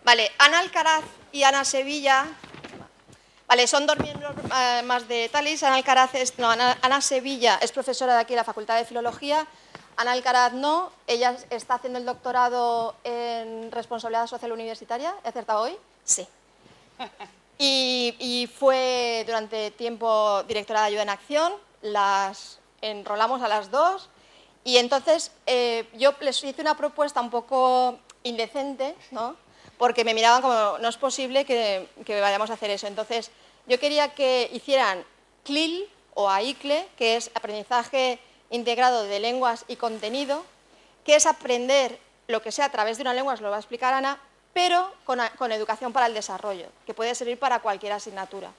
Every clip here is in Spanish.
Vale, Ana Alcaraz y Ana Sevilla, vale, son dos miembros más de Thalys. Ana Sevilla es profesora de aquí de la Facultad de Filología. Ana Alcaraz no, ella está haciendo el doctorado en responsabilidad social universitaria. ¿He acertado hoy? Sí. Y fue durante tiempo directora de Ayuda en Acción, las enrolamos a las dos y entonces yo les hice una propuesta un poco indecente, ¿no? Porque me miraban como, no es posible que vayamos a hacer eso. Entonces yo quería que hicieran CLIL o AICLE, que es Aprendizaje Integrado de Lenguas y Contenido, que es aprender lo que sea a través de una lengua, os lo va a explicar Ana, pero con educación para el desarrollo, que puede servir para cualquier asignatura.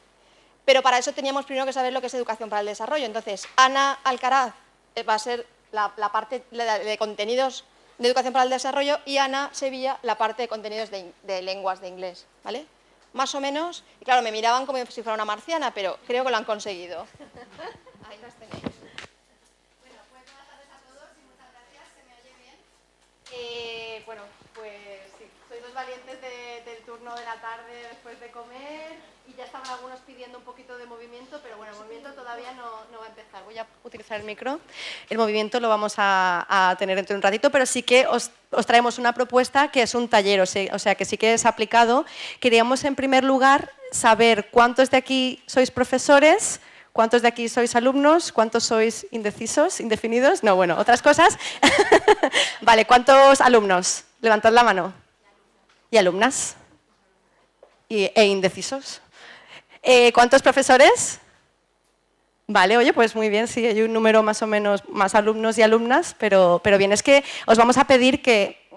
Pero para eso teníamos primero que saber lo que es educación para el desarrollo. Entonces, Ana Alcaraz va a ser la parte de contenidos de educación para el desarrollo y Ana Sevilla la parte de contenidos de lenguas de inglés, ¿vale? Más o menos, y claro, me miraban como si fuera una marciana, pero creo que lo han conseguido. Ahí las tenéis. Bueno, pues buenas tardes a todos y muchas gracias, ¿se me oye bien? Bueno, pues sí, sois dos valientes del turno de la tarde después de comer y ya estaban algunos pidiendo un poquito de movimiento, pero bueno, el movimiento todavía no va a empezar. Voy a utilizar el micro. El movimiento lo vamos a tener dentro de un ratito, pero sí que os traemos una propuesta que es un taller, o sea que sí que es aplicado. Queríamos en primer lugar saber cuántos de aquí sois profesores, ¿cuántos de aquí sois alumnos? ¿Cuántos sois indecisos, indefinidos? No, bueno, otras cosas. Vale, ¿cuántos alumnos? Levantad la mano. ¿Y alumnas? ¿E indecisos? ¿Cuántos profesores? Vale, oye, pues muy bien, sí, hay un número más o menos, más alumnos y alumnas, pero bien, es que os vamos a pedir que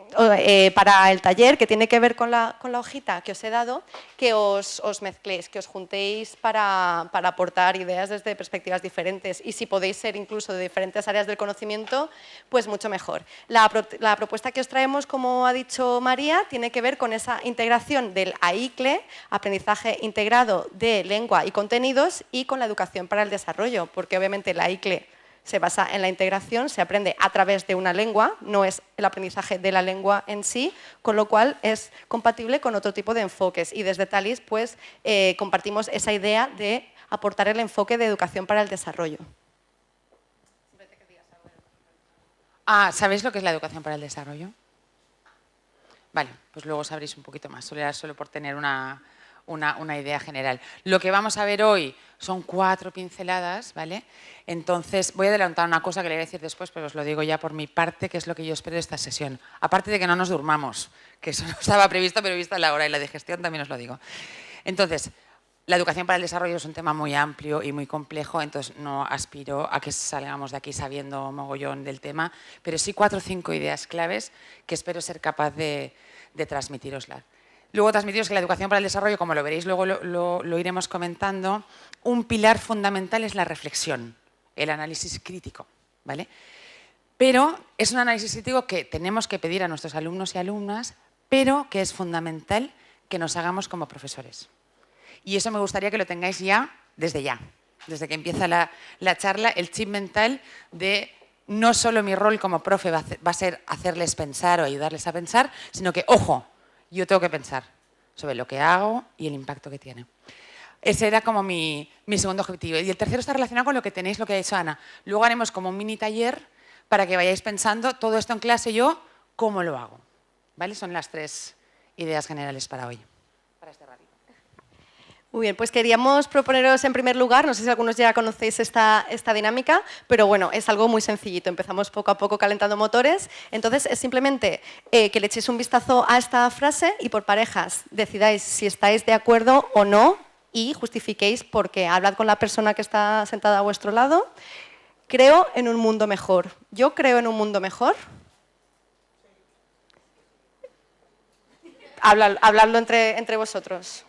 para el taller, que tiene que ver con la hojita que os he dado, que os mezcléis, que os juntéis para aportar ideas desde perspectivas diferentes y si podéis ser incluso de diferentes áreas del conocimiento, pues mucho mejor. La propuesta que os traemos, como ha dicho María, tiene que ver con esa integración del AICLE, Aprendizaje Integrado de Lengua y Contenidos, y con la educación para el desarrollo, porque obviamente el AICLE se basa en la integración, se aprende a través de una lengua, no es el aprendizaje de la lengua en sí, con lo cual es compatible con otro tipo de enfoques. Y desde Thalys pues, compartimos esa idea de aportar el enfoque de educación para el desarrollo. ¿Sabéis lo que es la educación para el desarrollo? Vale, pues luego sabréis un poquito más, solo por tener una idea general. Lo que vamos a ver hoy son 4 pinceladas, ¿vale? Entonces, voy a adelantar una cosa que le voy a decir después, pero os lo digo ya por mi parte, que es lo que yo espero de esta sesión. Aparte de que no nos durmamos, que eso no estaba previsto, pero vista la hora y la digestión también os lo digo. Entonces, la educación para el desarrollo es un tema muy amplio y muy complejo, entonces no aspiro a que salgamos de aquí sabiendo mogollón del tema, pero sí 4 o 5 ideas claves que espero ser capaz de transmitiroslas. Luego transmitiros que la educación para el desarrollo, como lo veréis, luego lo iremos comentando, un pilar fundamental es la reflexión, el análisis crítico, ¿vale? Pero es un análisis crítico que tenemos que pedir a nuestros alumnos y alumnas, pero que es fundamental que nos hagamos como profesores. Y eso me gustaría que lo tengáis ya, desde que empieza la charla, el chip mental de no solo mi rol como profe va a ser hacerles pensar o ayudarles a pensar, sino que, ojo, yo tengo que pensar sobre lo que hago y el impacto que tiene. Ese era como mi segundo objetivo. Y el tercero está relacionado con lo que tenéis, lo que ha dicho Ana. Luego haremos como un mini taller para que vayáis pensando todo esto en clase yo, ¿cómo lo hago? ¿Vale? Son las 3 ideas generales para hoy, para este ratito. Muy bien, pues queríamos proponeros en primer lugar, no sé si algunos ya conocéis esta dinámica, pero bueno, es algo muy sencillito, empezamos poco a poco calentando motores, entonces es simplemente que le echéis un vistazo a esta frase y por parejas decidáis si estáis de acuerdo o no y justifiquéis por qué. Hablad con la persona que está sentada a vuestro lado. Creo en un mundo mejor. ¿Yo creo en un mundo mejor? Habladlo entre vosotros.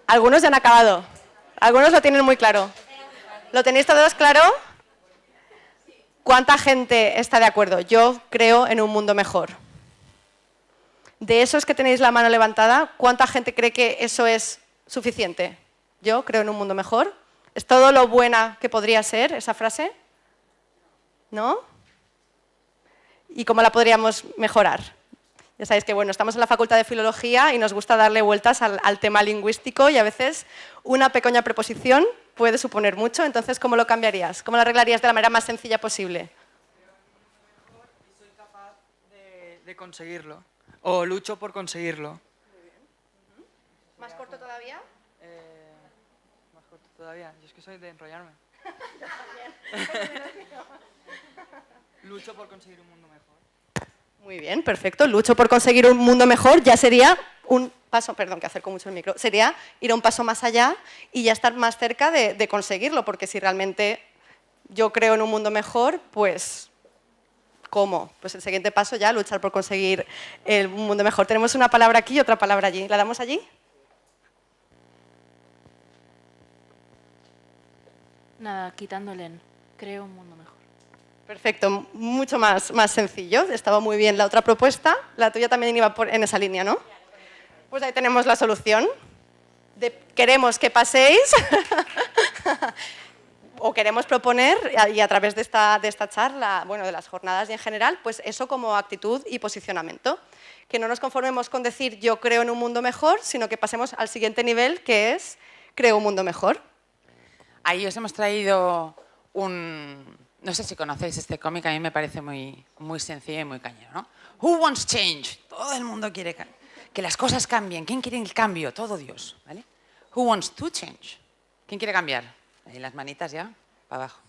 Algunos ya han acabado. Algunos lo tienen muy claro. ¿Lo tenéis todos claro? ¿Cuánta gente está de acuerdo? Yo creo en un mundo mejor. De esos que tenéis la mano levantada, ¿cuánta gente cree que eso es suficiente? Yo creo en un mundo mejor. ¿Es todo lo buena que podría ser esa frase? ¿No? ¿Y cómo la podríamos mejorar? Ya sabéis que bueno, estamos en la Facultad de Filología y nos gusta darle vueltas al tema lingüístico y a veces una pequeña preposición puede suponer mucho, entonces ¿cómo lo cambiarías? ¿Cómo lo arreglarías de la manera más sencilla posible? Y soy capaz de conseguirlo, o lucho por conseguirlo. ¿Más corto todavía? Más corto todavía, yo es que soy de enrollarme. Lucho por conseguir un mundo mejor. Muy bien, perfecto. Lucho por conseguir un mundo mejor ya sería un paso, perdón, que acerco mucho el micro, sería ir a un paso más allá y ya estar más cerca de conseguirlo, porque si realmente yo creo en un mundo mejor, pues ¿cómo? Pues el siguiente paso ya, luchar por conseguir un mundo mejor. Tenemos una palabra aquí y otra palabra allí. ¿La damos allí? Nada, quitándole en. Creo un mundo mejor. Perfecto, mucho más sencillo. Estaba muy bien la otra propuesta. La tuya también iba en esa línea, ¿no? Pues ahí tenemos la solución. Queremos que paséis o queremos proponer, y a través de esta charla, bueno, de las jornadas y en general, pues eso como actitud y posicionamiento. Que no nos conformemos con decir yo creo en un mundo mejor, sino que pasemos al siguiente nivel, que es creo un mundo mejor. Ahí os hemos traído no sé si conocéis este cómic, a mí me parece muy sencillo y muy cañero, ¿no? Who wants change? Todo el mundo quiere que las cosas cambien. ¿Quién quiere el cambio? Todo Dios, ¿vale? Who wants to change? ¿Quién quiere cambiar? Ahí las manitas ya, para abajo.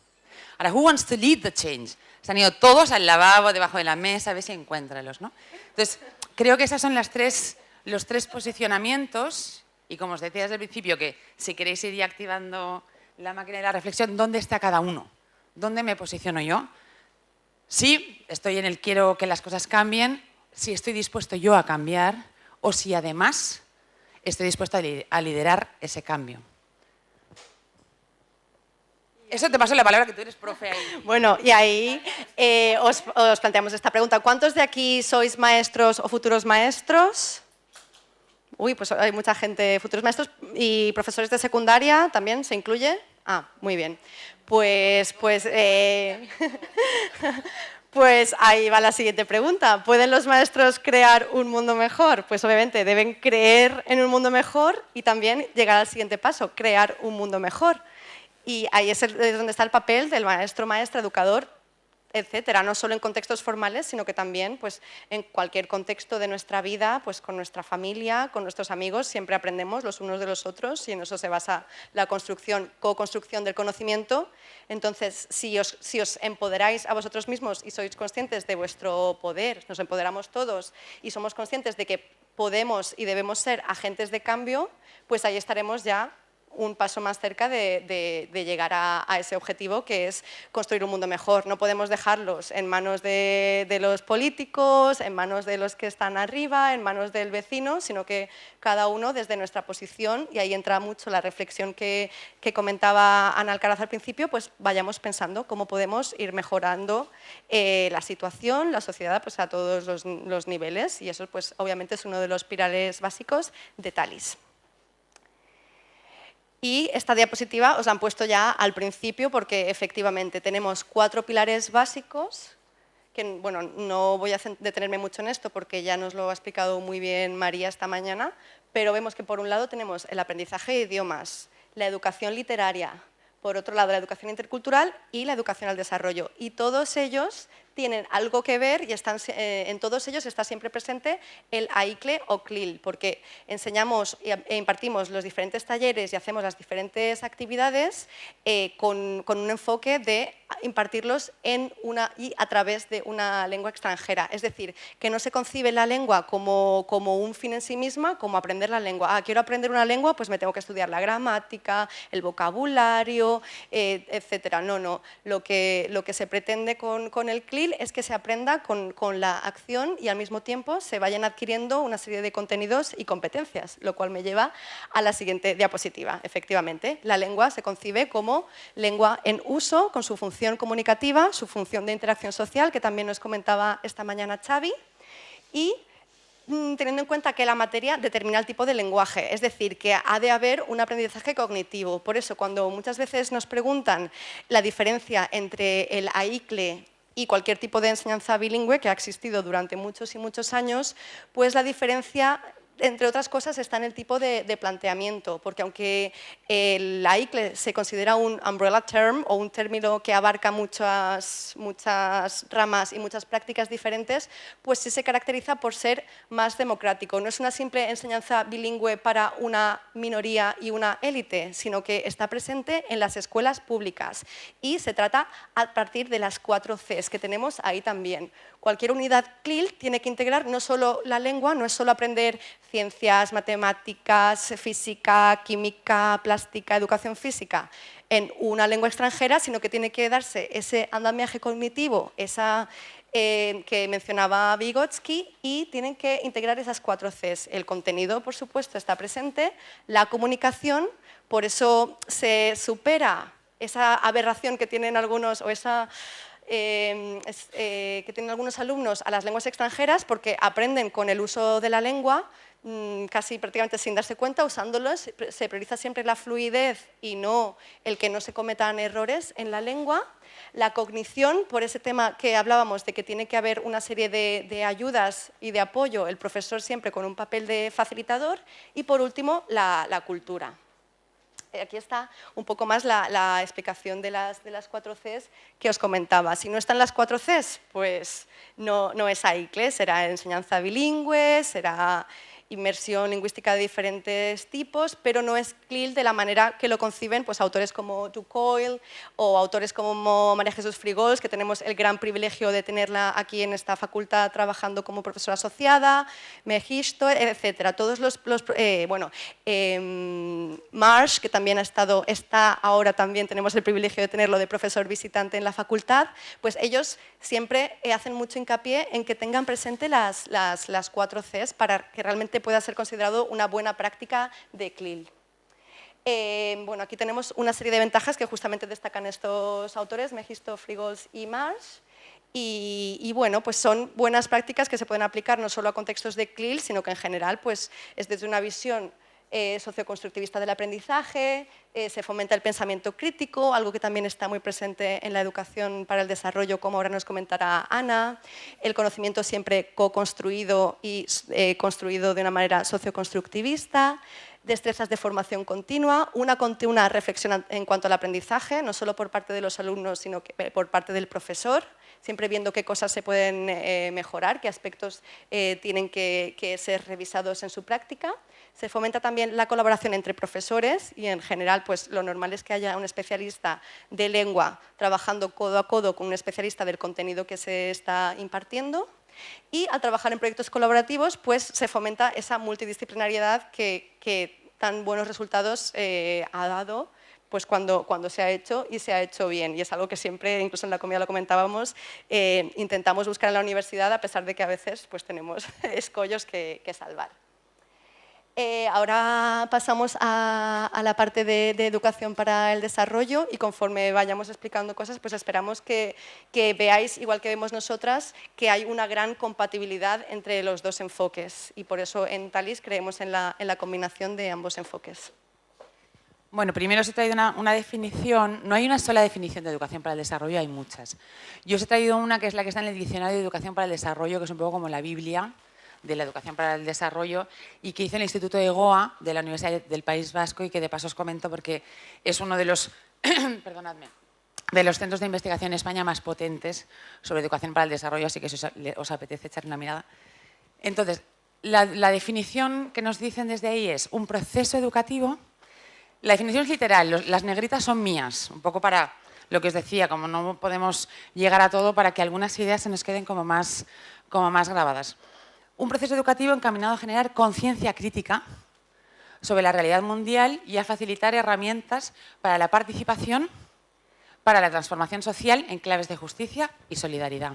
Ahora, who wants to lead the change? Se han ido todos al lavabo, debajo de la mesa, a ver si encuéntralos, ¿no? Entonces, creo que esos son los tres posicionamientos, y como os decía desde el principio, que si queréis ir ya activando la máquina de la reflexión, ¿dónde está cada uno? ¿Dónde me posiciono yo? Si estoy en el quiero que las cosas cambien, si estoy dispuesto yo a cambiar o si además estoy dispuesto a liderar ese cambio. Eso te paso la palabra, que tú eres profe ahí. Bueno, y ahí os planteamos esta pregunta. ¿Cuántos de aquí sois maestros o futuros maestros? Uy, pues hay mucha gente, futuros maestros y profesores de secundaria también, ¿se incluye? Ah, muy bien. Pues ahí va la siguiente pregunta. ¿Pueden los maestros crear un mundo mejor? Pues obviamente deben creer en un mundo mejor y también llegar al siguiente paso, crear un mundo mejor. Y ahí es donde está el papel del maestro, maestra, educador, etcétera, no solo en contextos formales, sino que también pues, en cualquier contexto de nuestra vida, pues, con nuestra familia, con nuestros amigos, siempre aprendemos los unos de los otros y en eso se basa la construcción, co-construcción del conocimiento. Entonces, si os empoderáis a vosotros mismos y sois conscientes de vuestro poder, nos empoderamos todos y somos conscientes de que podemos y debemos ser agentes de cambio, pues ahí estaremos ya un paso más cerca de llegar a ese objetivo, que es construir un mundo mejor. No podemos dejarlos en manos de los políticos, en manos de los que están arriba, en manos del vecino, sino que cada uno desde nuestra posición, y ahí entra mucho la reflexión que comentaba Ana Alcaraz al principio, pues vayamos pensando cómo podemos ir mejorando la situación, la sociedad, pues a todos los niveles, y eso pues obviamente es uno de los pilares básicos de Talis. Y esta diapositiva os la han puesto ya al principio porque efectivamente tenemos 4 pilares básicos, que bueno, no voy a detenerme mucho en esto porque ya nos lo ha explicado muy bien María esta mañana, pero vemos que por un lado tenemos el aprendizaje de idiomas, la educación literaria, por otro lado la educación intercultural y la educación al desarrollo. Y todos ellos tienen algo que ver y en todos ellos está siempre presente el AICLE o CLIL, porque enseñamos e impartimos los diferentes talleres y hacemos las diferentes actividades con un enfoque de impartirlos y a través de una lengua extranjera. Es decir, que no se concibe la lengua como un fin en sí misma, como aprender la lengua. Ah, quiero aprender una lengua, pues me tengo que estudiar la gramática, el vocabulario, etcétera. No. Lo que se pretende con el CLIL es que se aprenda con la acción y al mismo tiempo se vayan adquiriendo una serie de contenidos y competencias, lo cual me lleva a la siguiente diapositiva. Efectivamente, la lengua se concibe como lengua en uso, con su función función comunicativa, su función de interacción social, que también nos comentaba esta mañana Xavi, y teniendo en cuenta que la materia determina el tipo de lenguaje, es decir, que ha de haber un aprendizaje cognitivo. Por eso, cuando muchas veces nos preguntan la diferencia entre el AICLE y cualquier tipo de enseñanza bilingüe que ha existido durante muchos y muchos años, pues la diferencia, entre otras cosas, está en el tipo de planteamiento, porque aunque el AICLE se considera un umbrella term o un término que abarca muchas ramas y muchas prácticas diferentes, pues sí se caracteriza por ser más democrático. No es una simple enseñanza bilingüe para una minoría y una élite, sino que está presente en las escuelas públicas y se trata a partir de las 4 Cs que tenemos ahí también. Cualquier unidad CLIL tiene que integrar no solo la lengua, no es solo aprender ciencias, matemáticas, física, química, plástica, educación física en una lengua extranjera, sino que tiene que darse ese andamiaje cognitivo, esa que mencionaba Vygotsky, y tienen que integrar esas 4 Cs. El contenido, por supuesto, está presente, la comunicación, por eso se supera esa aberración que tienen algunos, o esa que tienen algunos alumnos a las lenguas extranjeras, porque aprenden con el uso de la lengua, casi prácticamente sin darse cuenta, usándolos. Se prioriza siempre la fluidez y no el que no se cometan errores en la lengua. La cognición, por ese tema que hablábamos de que tiene que haber una serie de ayudas y de apoyo, el profesor siempre con un papel de facilitador. Y por último, la cultura. Aquí está un poco más la explicación de las 4 Cs que os comentaba. Si no están las 4 Cs, pues no es AICLE, será enseñanza bilingüe, será inmersión lingüística de diferentes tipos, pero no es CLIL de la manera que lo conciben pues, autores como Ducoil o autores como María Jesús Frigols, que tenemos el gran privilegio de tenerla aquí en esta facultad trabajando como profesora asociada, Mejisto, etc. Todos Marsh, que también está ahora también, tenemos el privilegio de tenerlo de profesor visitante en la facultad, pues ellos siempre hacen mucho hincapié en que tengan presente las 4 Cs para que realmente pueda ser considerado una buena práctica de CLIL. Bueno, aquí tenemos una serie de ventajas que justamente destacan estos autores, Mejisto, Frigols y Marsh. Y bueno, pues son buenas prácticas que se pueden aplicar no solo a contextos de CLIL, sino que en general pues, es desde una visión socioconstructivista del aprendizaje, se fomenta el pensamiento crítico, algo que también está muy presente en la educación para el desarrollo, como ahora nos comentará Ana, el conocimiento siempre co-construido y construido de una manera socioconstructivista, destrezas de formación continua, una continua reflexión en cuanto al aprendizaje, no solo por parte de los alumnos, sino que por parte del profesor, siempre viendo qué cosas se pueden mejorar, qué aspectos tienen que ser revisados en su práctica. Se fomenta también la colaboración entre profesores y en general pues, lo normal es que haya un especialista de lengua trabajando codo a codo con un especialista del contenido que se está impartiendo. Y al trabajar en proyectos colaborativos pues, se fomenta esa multidisciplinariedad que tan buenos resultados ha dado pues cuando se ha hecho y se ha hecho bien. Y es algo que siempre, incluso en la comida lo comentábamos, intentamos buscar en la universidad, a pesar de que a veces pues, tenemos escollos que salvar. Ahora pasamos a la parte de educación para el desarrollo y conforme vayamos explicando cosas, pues esperamos que veáis, igual que vemos nosotras, que hay una gran compatibilidad entre los dos enfoques y por eso en Talis creemos en la combinación de ambos enfoques. Bueno, primero os he traído una definición. No hay una sola definición de educación para el desarrollo, hay muchas. Yo os he traído una que es la que está en el diccionario de educación para el desarrollo, que es un poco como la Biblia de la educación para el desarrollo y que hizo el Instituto de Goa de la Universidad del País Vasco y que de paso os comento porque es uno de los, perdonadme, de los centros de investigación en España más potentes sobre educación para el desarrollo, así que si os apetece echar una mirada. Entonces, la definición que nos dicen desde ahí es un proceso educativo. La definición es literal, las negritas son mías, un poco para lo que os decía, como no podemos llegar a todo, para que algunas ideas se nos queden como más grabadas. Un proceso educativo encaminado a generar conciencia crítica sobre la realidad mundial y a facilitar herramientas para la participación, para la transformación social en claves de justicia y solidaridad.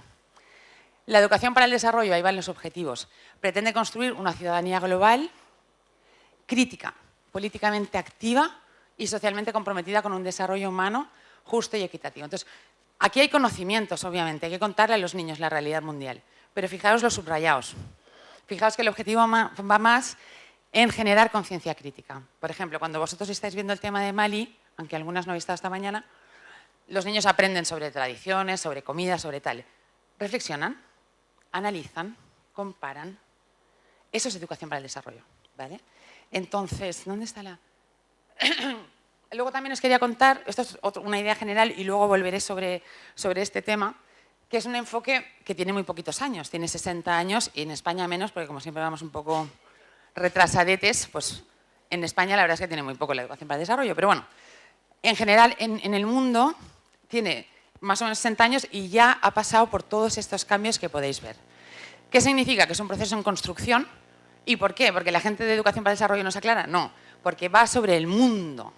La educación para el desarrollo, ahí van los objetivos, pretende construir una ciudadanía global, crítica, políticamente activa y socialmente comprometida con un desarrollo humano justo y equitativo. Entonces, Aquí hay conocimientos, obviamente, hay que contarle a los niños la realidad mundial, pero fijaos los subrayados. Fijaos que el objetivo va más en generar conciencia crítica. Por ejemplo, cuando vosotros estáis viendo el tema de Mali, aunque algunas no habéis estado esta mañana, los niños aprenden sobre tradiciones, sobre comida, sobre tal. Reflexionan, analizan, comparan. Eso es educación para el desarrollo, ¿vale? Entonces, ¿dónde está la...? Luego también os quería contar, esto es una idea general y luego volveré sobre este tema, que es un enfoque que tiene muy poquitos años, tiene 60 años y en España menos, porque como siempre vamos un poco retrasadetes, pues en España la verdad es que tiene muy poco la educación para el desarrollo, pero bueno, en general en el mundo tiene más o menos 60 años y ya ha pasado por todos estos cambios que podéis ver. ¿Qué significa? Que es un proceso en construcción. ¿Y por qué? ¿Porque la gente de educación para el desarrollo no se aclara? No, porque va sobre el mundo.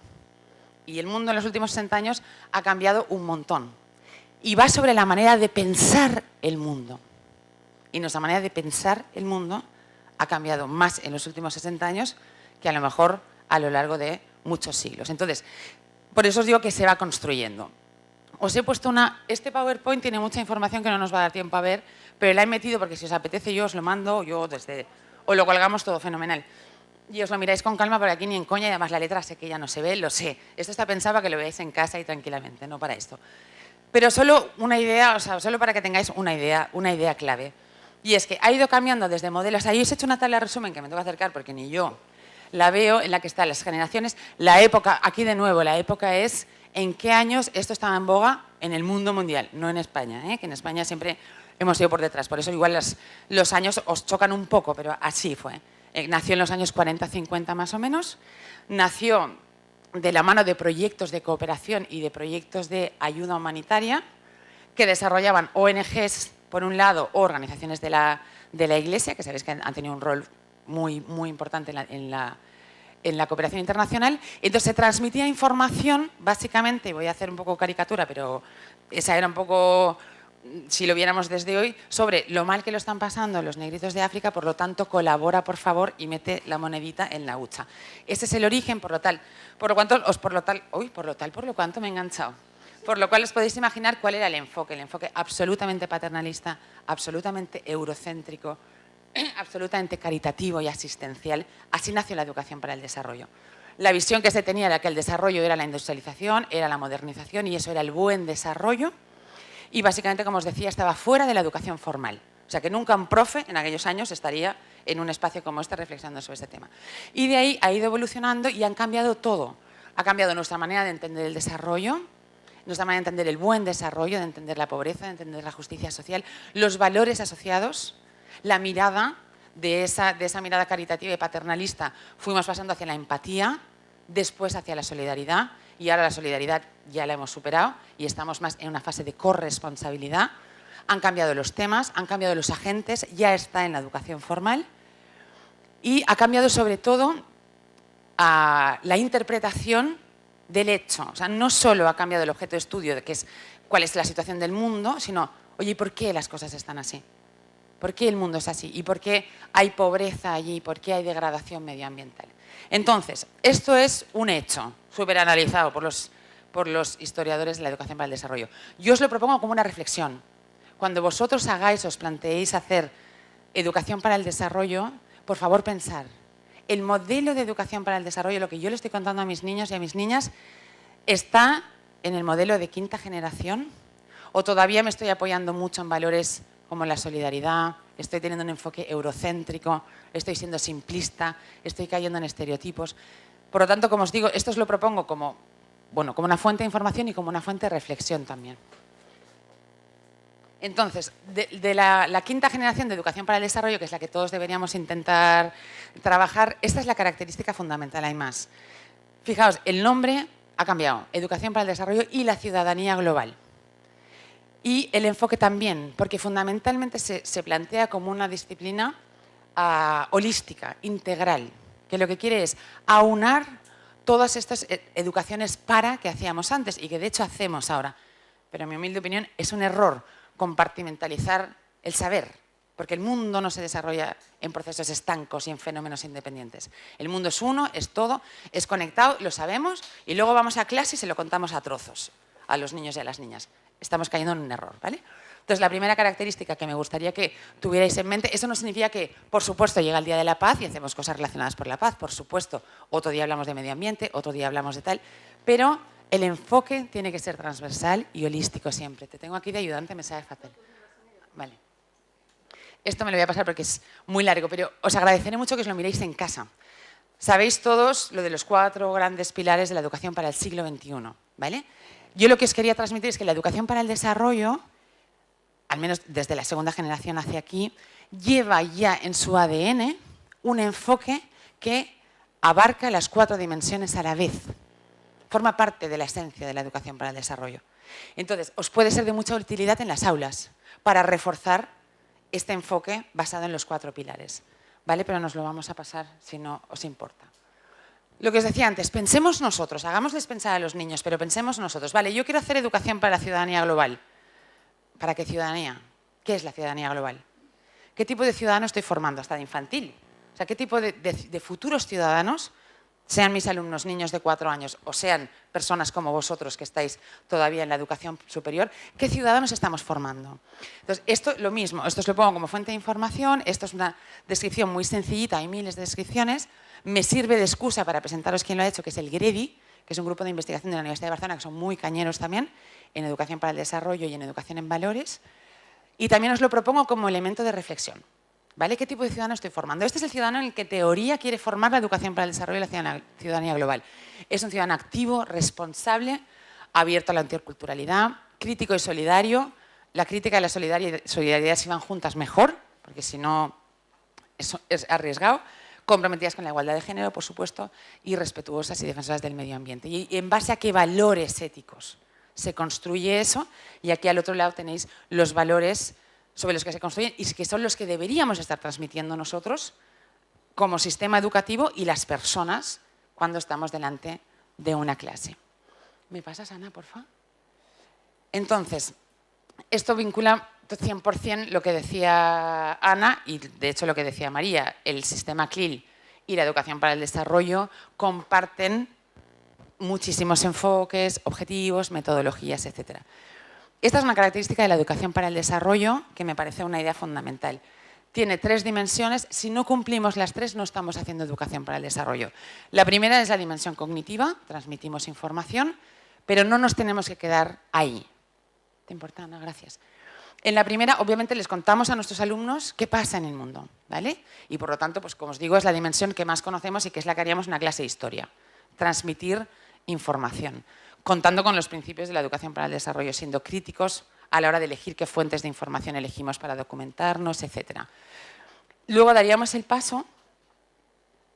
Y el mundo en los últimos 60 años ha cambiado un montón. Y va sobre la manera de pensar el mundo. Y nuestra manera de pensar el mundo ha cambiado más en los últimos 60 años que a lo mejor a lo largo de muchos siglos. Entonces, por eso os digo que se va construyendo. Os he puesto este PowerPoint tiene mucha información que no nos va a dar tiempo a ver, pero la he metido porque si os apetece yo os lo mando, o lo colgamos todo fenomenal. Y os lo miráis con calma porque aquí ni en coña, y además la letra sé que ya no se ve, lo sé. Esto está pensado para que lo veáis en casa y tranquilamente, no para esto. Pero solo una idea, o sea, solo para que tengáis una idea clave. Y es que ha ido cambiando desde modelos. Ahí os he hecho una tabla de resumen que me tengo que acercar porque ni yo la veo, en la que están las generaciones. La época, aquí de nuevo, la época es en qué años esto estaba en boga en el mundo mundial, no en España, que en España siempre hemos ido por detrás. Por eso igual los años os chocan un poco, pero así fue. Nació en los años 40, 50 más o menos. Nació de la mano de proyectos de cooperación y de proyectos de ayuda humanitaria que desarrollaban ONGs, por un lado, o organizaciones de la Iglesia, que sabéis que han tenido un rol muy, muy importante en la cooperación internacional. Entonces se transmitía información, básicamente, voy a hacer un poco caricatura, pero esa era un poco, si lo viéramos desde hoy, sobre lo mal que lo están pasando los negritos de África, por lo tanto, colabora, por favor, y mete la monedita en la hucha. Ese es el origen, por lo cuanto me he enganchado. Por lo cual os podéis imaginar cuál era el enfoque absolutamente paternalista, absolutamente eurocéntrico, absolutamente caritativo y asistencial. Así nació la educación para el desarrollo. La visión que se tenía era que el desarrollo era la industrialización, era la modernización y eso era el buen desarrollo. Y básicamente, como os decía, estaba fuera de la educación formal. O sea, que nunca un profe en aquellos años estaría en un espacio como este reflexionando sobre este tema. Y de ahí ha ido evolucionando y han cambiado todo. Ha cambiado nuestra manera de entender el desarrollo, nuestra manera de entender el buen desarrollo, de entender la pobreza, de entender la justicia social, los valores asociados, la mirada de esa mirada caritativa y paternalista. Fuimos pasando hacia la empatía, después hacia la solidaridad y ahora la solidaridad ya la hemos superado y estamos más en una fase de corresponsabilidad. Han cambiado los temas, han cambiado los agentes, ya está en la educación formal y ha cambiado sobre todo la interpretación del hecho. O sea, no solo ha cambiado el objeto de estudio, que es cuál es la situación del mundo, sino, oye, ¿por qué las cosas están así? ¿Por qué el mundo es así? ¿Y por qué hay pobreza allí? ¿Por qué hay degradación medioambiental? Entonces, esto es un hecho súper analizado por los historiadores de la educación para el desarrollo. Yo os lo propongo como una reflexión. Cuando vosotros os planteéis hacer educación para el desarrollo, por favor pensar. El modelo de educación para el desarrollo, lo que yo le estoy contando a mis niños y a mis niñas, ¿está en el modelo de quinta generación? ¿O todavía me estoy apoyando mucho en valores como la solidaridad, estoy teniendo un enfoque eurocéntrico, estoy siendo simplista, estoy cayendo en estereotipos? Por lo tanto, como os digo, esto os lo propongo como una fuente de información y como una fuente de reflexión también. Entonces, de la quinta generación de educación para el desarrollo, que es la que todos deberíamos intentar trabajar, esta es la característica fundamental, hay más. Fijaos, el nombre ha cambiado, educación para el desarrollo y la ciudadanía global. Y el enfoque también, porque fundamentalmente se plantea como una disciplina holística, integral, que lo que quiere es aunar todas estas educaciones que hacíamos antes y que de hecho hacemos ahora. Pero en mi humilde opinión es un error compartimentalizar el saber, porque el mundo no se desarrolla en procesos estancos y en fenómenos independientes. El mundo es uno, es todo, es conectado, lo sabemos, y luego vamos a clase y se lo contamos a trozos a los niños y a las niñas. estamos cayendo en un error, ¿vale? Entonces, la primera característica que me gustaría que tuvierais en mente, eso no significa que, por supuesto, llega el Día de la Paz y hacemos cosas relacionadas por la paz, por supuesto. Otro día hablamos de medio ambiente, otro día hablamos de tal, pero el enfoque tiene que ser transversal y holístico siempre. Te tengo aquí de ayudante, me sabe fatal. Vale. Esto me lo voy a pasar porque es muy largo, pero os agradeceré mucho que os lo miréis en casa. Sabéis todos lo de los 4 grandes pilares de la educación para el siglo XXI, ¿vale? Yo lo que os quería transmitir es que la educación para el desarrollo, al menos desde la segunda generación hacia aquí, lleva ya en su ADN un enfoque que abarca las 4 dimensiones a la vez. Forma parte de la esencia de la educación para el desarrollo. Entonces, os puede ser de mucha utilidad en las aulas para reforzar este enfoque basado en los 4 pilares. ¿Vale? Pero nos lo vamos a pasar si no os importa. Lo que os decía antes, pensemos nosotros, hagámosles pensar a los niños, pero pensemos nosotros. Vale, yo quiero hacer educación para la ciudadanía global. ¿Para qué ciudadanía? ¿Qué es la ciudadanía global? ¿Qué tipo de ciudadano estoy formando? Hasta de infantil. O sea, ¿qué tipo de futuros ciudadanos, sean mis alumnos niños de 4 años o sean personas como vosotros que estáis todavía en la educación superior, qué ciudadanos estamos formando? Entonces, esto lo mismo, esto os lo pongo como fuente de información, esto es una descripción muy sencillita, hay miles de descripciones, me sirve de excusa para presentaros quién lo ha hecho, que es el GREDI, que es un grupo de investigación de la Universidad de Barcelona, que son muy cañeros también, en educación para el desarrollo y en educación en valores, y también os lo propongo como elemento de reflexión. ¿Vale? ¿Qué tipo de ciudadano estoy formando? Este es el ciudadano en el que teoría quiere formar la educación para el desarrollo y la ciudadanía global. Es un ciudadano activo, responsable, abierto a la interculturalidad, crítico y solidario. La crítica y la solidaridad si van juntas mejor, porque si no es arriesgado. Comprometidas con la igualdad de género, por supuesto, y respetuosas y defensoras del medio ambiente. ¿Y en base a qué valores éticos se construye eso? Y aquí al otro lado tenéis los valores sobre los que se construyen y que son los que deberíamos estar transmitiendo nosotros como sistema educativo y las personas cuando estamos delante de una clase. ¿Me pasas, Ana, por favor? Entonces, esto vincula 100% lo que decía Ana y, de hecho, lo que decía María. El sistema CLIL y la educación para el desarrollo comparten muchísimos enfoques, objetivos, metodologías, etc. Esta es una característica de la educación para el desarrollo que me parece una idea fundamental. Tiene 3 dimensiones. Si no cumplimos las 3, no estamos haciendo educación para el desarrollo. La primera es la dimensión cognitiva, transmitimos información, pero no nos tenemos que quedar ahí. ¿Te importa, Ana? Gracias. En la primera, obviamente, les contamos a nuestros alumnos qué pasa en el mundo, ¿vale? Y, por lo tanto, pues, como os digo, es la dimensión que más conocemos y que es la que haríamos en una clase de historia. Transmitir información, contando con los principios de la educación para el desarrollo, siendo críticos a la hora de elegir qué fuentes de información elegimos para documentarnos, etc. Luego daríamos el paso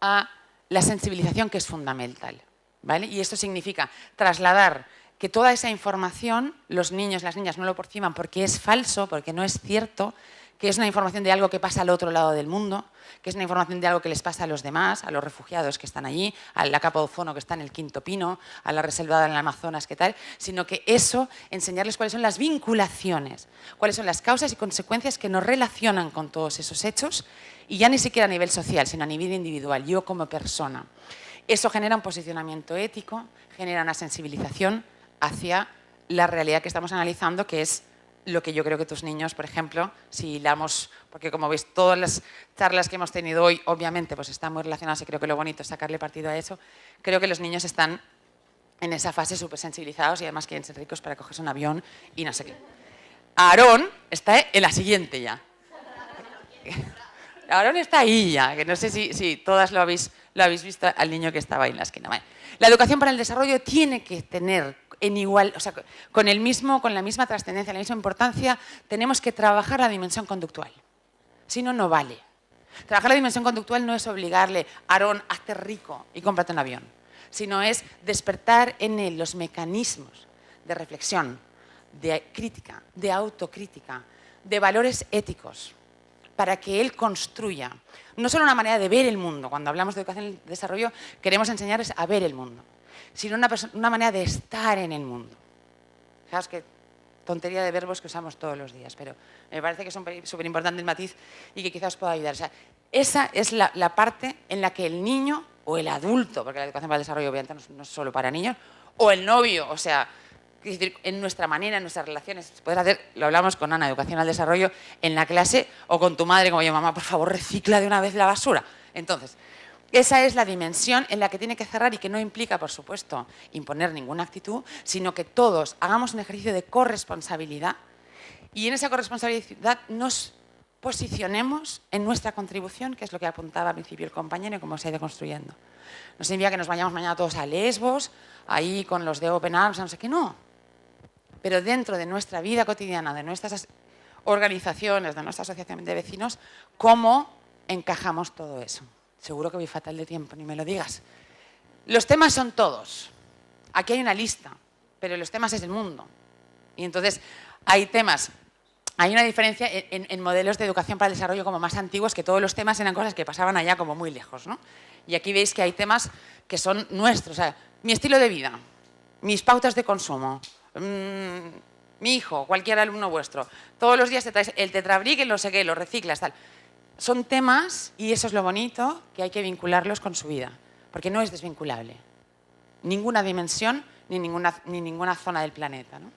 a la sensibilización, que es fundamental, ¿vale? Y esto significa trasladar que toda esa información, los niños, las niñas no lo perciban porque es falso, porque no es cierto, que es una información de algo que pasa al otro lado del mundo, que es una información de algo que les pasa a los demás, a los refugiados que están allí, a la capa de ozono que está en el Quinto Pino, a la reserva en el Amazonas, ¿qué tal? Sino que eso, enseñarles cuáles son las vinculaciones, cuáles son las causas y consecuencias que nos relacionan con todos esos hechos, y ya ni siquiera a nivel social, sino a nivel individual, yo como persona. Eso genera un posicionamiento ético, genera una sensibilización hacia la realidad que estamos analizando, que es lo que yo creo que tus niños, por ejemplo, si hilamos, porque como veis todas las charlas que hemos tenido hoy, obviamente, pues están muy relacionadas y creo que lo bonito es sacarle partido a eso, creo que los niños están en esa fase súper sensibilizados y además quieren ser ricos para cogerse un avión y no sé qué. Aarón está en la siguiente ya. Aarón está ahí ya, que no sé si todas lo habéis visto al niño que estaba ahí en la esquina. Vale. La educación para el desarrollo tiene que tener en igual, o sea, con la misma trascendencia, la misma importancia, tenemos que trabajar la dimensión conductual. Si no, no vale. Trabajar la dimensión conductual no es obligarle, Aarón, hazte rico y cómprate un avión, sino es despertar en él los mecanismos de reflexión, de crítica, de autocrítica, de valores éticos, para que él construya no solo una manera de ver el mundo. Cuando hablamos de educación y desarrollo, queremos enseñarles a ver el mundo, sino una manera de estar en el mundo. Fijaos qué tontería de verbos que usamos todos los días, pero me parece que es súper importante el matiz y que quizás os pueda ayudar. O sea, esa es la parte en la que el niño o el adulto, porque la educación para el desarrollo obviamente no es solo para niños, o el novio, o sea, Es decir, en nuestra manera, en nuestras relaciones. Puedes hacer, lo hablamos con Ana, educación al desarrollo, en la clase, o con tu madre, como yo, mamá, por favor, recicla de una vez la basura. Entonces, esa es la dimensión en la que tiene que cerrar y que no implica, por supuesto, imponer ninguna actitud, sino que todos hagamos un ejercicio de corresponsabilidad y en esa corresponsabilidad nos posicionemos en nuestra contribución, que es lo que apuntaba al principio el compañero y cómo se ha ido construyendo. No significa que nos vayamos mañana todos a Lesbos, ahí con los de Open Arms, no sé qué, no. Pero dentro de nuestra vida cotidiana, de nuestras organizaciones, de nuestra asociación de vecinos, ¿cómo encajamos todo eso? Seguro que voy fatal de tiempo, ni me lo digas. Los temas son todos. Aquí hay una lista, pero los temas es el mundo. Y entonces hay temas, hay una diferencia en modelos de educación para el desarrollo como más antiguos, que todos los temas eran cosas que pasaban allá como muy lejos, ¿no? Y aquí veis que hay temas que son nuestros, o sea, mi estilo de vida, mis pautas de consumo, mi hijo, cualquier alumno vuestro, todos los días te traes el tetrabric, el no sé qué, lo reciclas, tal. Son temas, y eso es lo bonito, que hay que vincularlos con su vida, porque no es desvinculable. Ninguna dimensión ni ninguna zona del planeta, ¿no?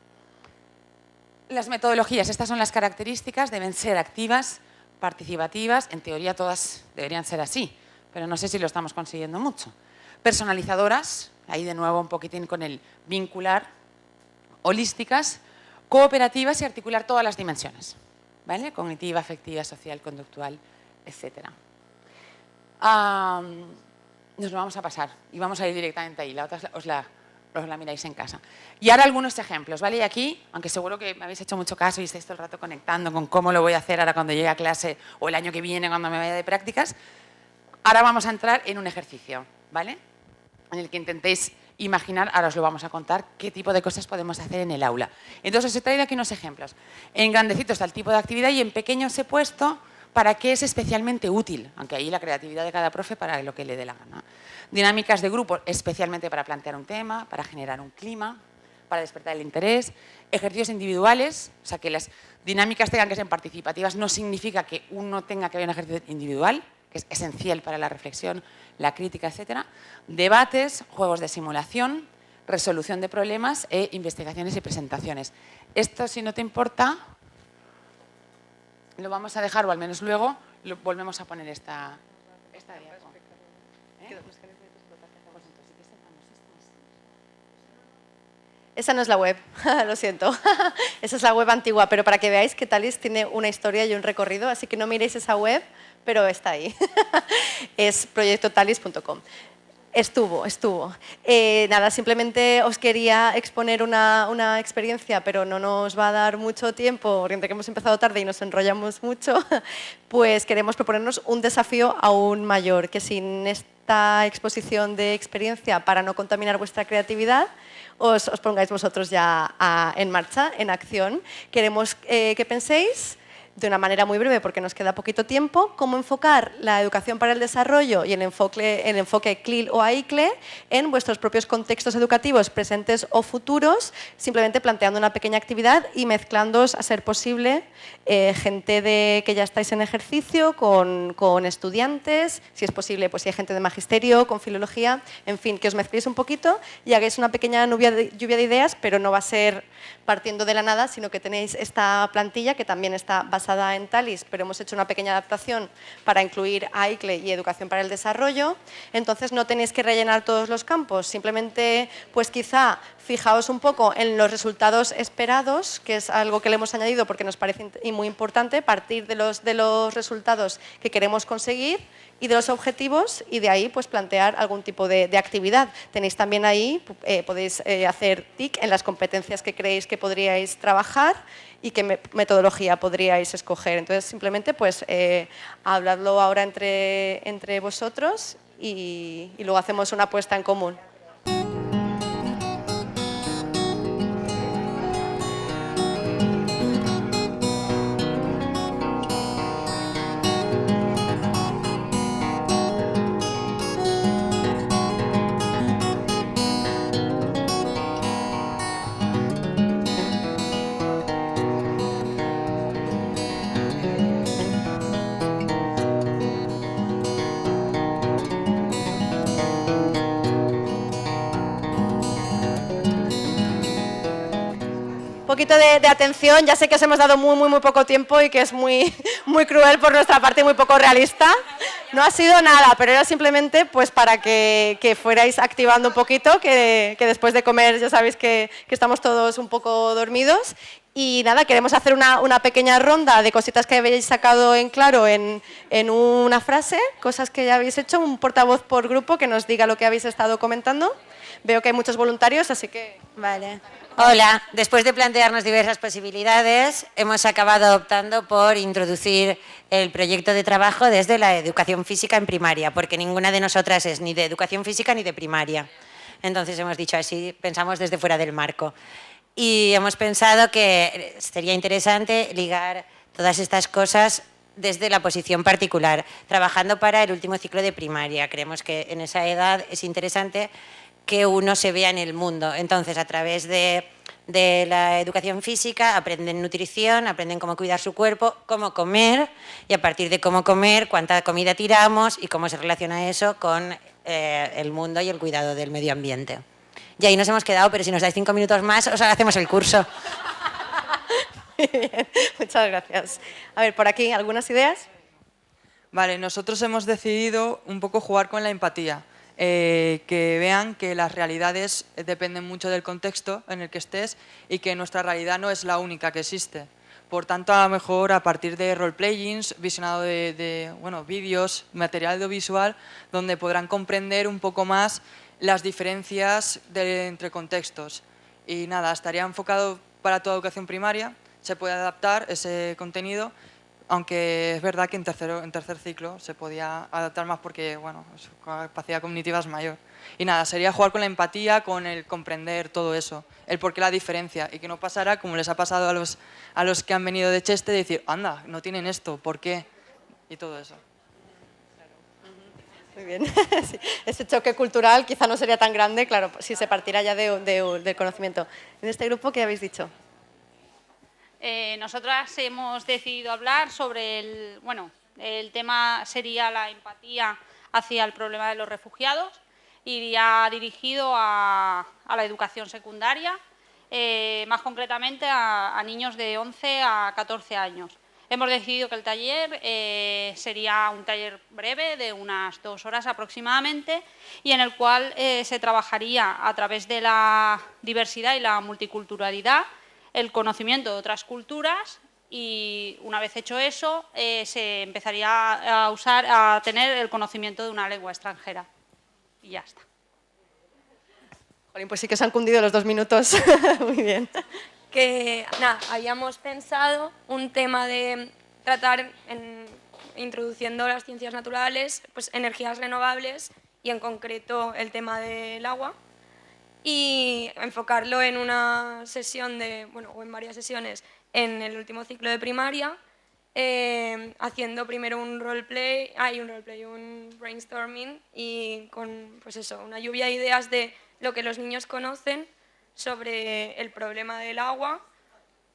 Las metodologías, estas son las características, deben ser activas, participativas, en teoría todas deberían ser así, pero no sé si lo estamos consiguiendo mucho. Personalizadoras, ahí de nuevo un poquitín con el vincular, holísticas, cooperativas y articular todas las dimensiones, ¿vale? Cognitiva, afectiva, social, conductual, etc. Nos lo vamos a pasar y vamos a ir directamente ahí, la otra os la miráis en casa. Y ahora algunos ejemplos, ¿vale? Y aquí, aunque seguro que me habéis hecho mucho caso y estáis todo el rato conectando con cómo lo voy a hacer ahora cuando llegue a clase o el año que viene cuando me vaya de prácticas, ahora vamos a entrar en un ejercicio, ¿vale? En el que intentéis imaginar, ahora os lo vamos a contar, qué tipo de cosas podemos hacer en el aula. Entonces os he traído aquí unos ejemplos. En grandecito está el tipo de actividad y en pequeño os he puesto para qué es especialmente útil, aunque ahí la creatividad de cada profe para lo que le dé la gana. Dinámicas de grupo, especialmente para plantear un tema, para generar un clima, para despertar el interés. Ejercicios individuales, o sea, que las dinámicas tengan que ser participativas, no significa que uno tenga que haber un ejercicio individual, que es esencial para la reflexión, la crítica, etc. Debates, juegos de simulación, resolución de problemas e investigaciones y presentaciones. Esto, si no te importa, lo vamos a dejar, o al menos luego volvemos a poner esta diapo. Esa no es la web, lo siento. Esa es la web antigua, pero para que veáis que Thalys tiene una historia y un recorrido, así que no miréis esa web, pero está ahí. Es proyectothalys.com. Estuvo. Nada, simplemente os quería exponer una experiencia, pero no nos va a dar mucho tiempo, porque entre que hemos empezado tarde y nos enrollamos mucho, pues queremos proponernos un desafío aún mayor, que sin esta exposición de experiencia para no contaminar vuestra creatividad, os pongáis vosotros ya en marcha, en acción. Queremos que penséis de una manera muy breve, porque nos queda poquito tiempo, cómo enfocar la educación para el desarrollo y el enfoque CLIL o AICLE en vuestros propios contextos educativos presentes o futuros, simplemente planteando una pequeña actividad y mezclándoos, a ser posible, gente que ya estáis en ejercicio con estudiantes, si es posible, pues si hay gente de magisterio, con filología, en fin, que os mezcléis un poquito y hagáis una pequeña lluvia de ideas, pero no va a ser partiendo de la nada, sino que tenéis esta plantilla que también está basada en Thalys, pero hemos hecho una pequeña adaptación para incluir AICLE y Educación para el Desarrollo. Entonces no tenéis que rellenar todos los campos, simplemente pues quizá fijaos un poco en los resultados esperados, que es algo que le hemos añadido porque nos parece muy importante, partir de los resultados que queremos conseguir y de los objetivos, y de ahí pues plantear algún tipo de actividad. Tenéis también ahí, podéis hacer tic en las competencias que creéis que podríais trabajar y qué metodología podríais escoger. Entonces simplemente pues habladlo ahora entre vosotros y luego hacemos una apuesta en común. poquito de atención. Ya sé que os hemos dado muy poco tiempo y que es muy cruel por nuestra parte y muy poco realista. No ha sido nada, pero era simplemente pues para que fuerais activando un poquito, que después de comer ya sabéis que estamos todos un poco dormidos. Y nada, queremos hacer una pequeña ronda de cositas que habéis sacado en claro en una frase, cosas que ya habéis hecho, un portavoz por grupo que nos diga lo que habéis estado comentando. Veo que hay muchos voluntarios, así que... Vale. Hola, después de plantearnos diversas posibilidades, hemos acabado optando por introducir el proyecto de trabajo desde la educación física en primaria, porque ninguna de nosotras es ni de educación física ni de primaria. Entonces hemos dicho así, pensamos desde fuera del marco. Y hemos pensado que sería interesante ligar todas estas cosas desde la posición particular, trabajando para el último ciclo de primaria. Creemos que en esa edad es interesante que uno se vea en el mundo. Entonces, a través de la educación física aprenden nutrición, aprenden cómo cuidar su cuerpo, cómo comer, y a partir de cómo comer, cuánta comida tiramos y cómo se relaciona eso con el mundo y el cuidado del medio ambiente. Y ahí nos hemos quedado, pero si nos dais 5 minutos más, os hacemos el curso. Muy bien, muchas gracias. A ver, por aquí, ¿algunas ideas? Vale, nosotros hemos decidido un poco jugar con la empatía. Que vean que las realidades dependen mucho del contexto en el que estés y que nuestra realidad no es la única que existe. Por tanto, a lo mejor a partir de roleplayings, visionado de vídeos, material audiovisual, donde podrán comprender un poco más las diferencias entre contextos. Y nada, estaría enfocado para toda educación primaria, se puede adaptar ese contenido, aunque es verdad que en tercer ciclo se podía adaptar más porque bueno, su capacidad cognitiva es mayor. Y nada, sería jugar con la empatía, con el comprender todo eso, el por qué la diferencia, y que no pasara como les ha pasado a los que han venido de Cheste, de decir, anda, no tienen esto, ¿por qué? Y todo eso. Muy bien. Sí, ese choque cultural quizá no sería tan grande, claro, si se partiera ya del conocimiento. En este grupo, ¿qué habéis dicho? Nosotras hemos decidido hablar sobre el tema sería la empatía hacia el problema de los refugiados. Iría dirigido a la educación secundaria, más concretamente a niños de 11 a 14 años. Hemos decidido que el taller sería un taller breve de unas 2 horas aproximadamente y en el cual se trabajaría a través de la diversidad y la multiculturalidad, el conocimiento de otras culturas y una vez hecho eso se empezaría a tener el conocimiento de una lengua extranjera y ya está. Jolín, pues sí que se han cundido los 2 minutos. Muy bien. Que nada, habíamos pensado un tema de tratar, introduciendo las ciencias naturales, pues energías renovables y en concreto el tema del agua y enfocarlo en una sesión o en varias sesiones en el último ciclo de primaria, haciendo primero un brainstorming y con pues eso, una lluvia de ideas de lo que los niños conocen sobre el problema del agua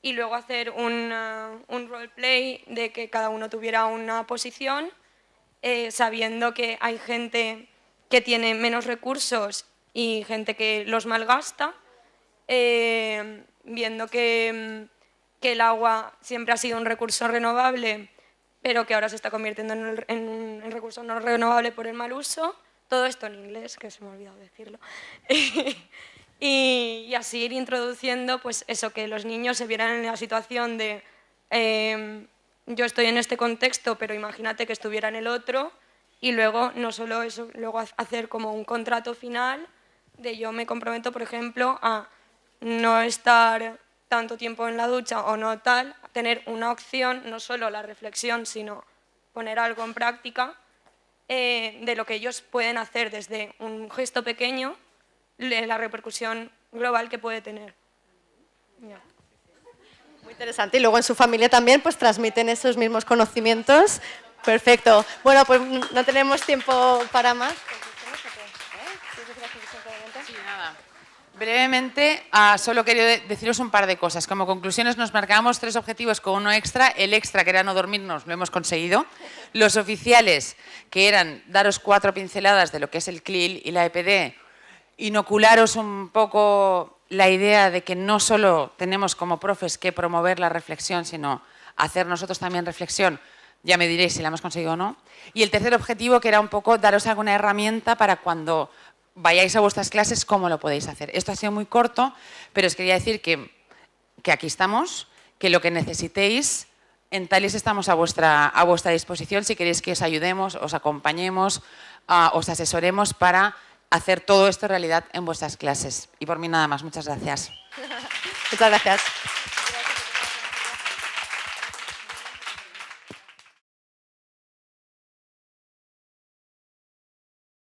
y luego hacer un roleplay de que cada uno tuviera una posición, sabiendo que hay gente que tiene menos recursos y gente que los malgasta, viendo que el agua siempre ha sido un recurso renovable, pero que ahora se está convirtiendo en un recurso no renovable por el mal uso. Todo esto en inglés, que se me ha olvidado decirlo. Y así ir introduciendo pues eso, que los niños se vieran en la situación de yo estoy en este contexto, pero imagínate que estuviera en el otro, y luego no solo eso, luego hacer como un contrato final de yo me comprometo, por ejemplo, a no estar tanto tiempo en la ducha o no tal, tener una opción, no solo la reflexión, sino poner algo en práctica de lo que ellos pueden hacer desde un gesto pequeño, la repercusión global que puede tener. Ya. Muy interesante. Y luego en su familia también pues transmiten esos mismos conocimientos. Perfecto. Bueno, pues no tenemos tiempo para más. Sí, nada. Brevemente, solo quería deciros un par de cosas. Como conclusiones nos marcamos 3 objetivos con uno extra. El extra, que era no dormirnos, lo hemos conseguido. Los oficiales, que eran daros 4 pinceladas de lo que es el CLIL y la EPD, inocularos un poco la idea de que no solo tenemos como profes que promover la reflexión, sino hacer nosotros también reflexión. Ya me diréis si la hemos conseguido o no. Y el tercer objetivo, que era un poco daros alguna herramienta para cuando vayáis a vuestras clases, cómo lo podéis hacer. Esto ha sido muy corto, pero os quería decir que aquí estamos, que lo que necesitéis, en Talis estamos a vuestra disposición si queréis que os ayudemos, os acompañemos, os asesoremos para hacer todo esto realidad en vuestras clases. Y por mí nada más. Muchas gracias. Muchas gracias.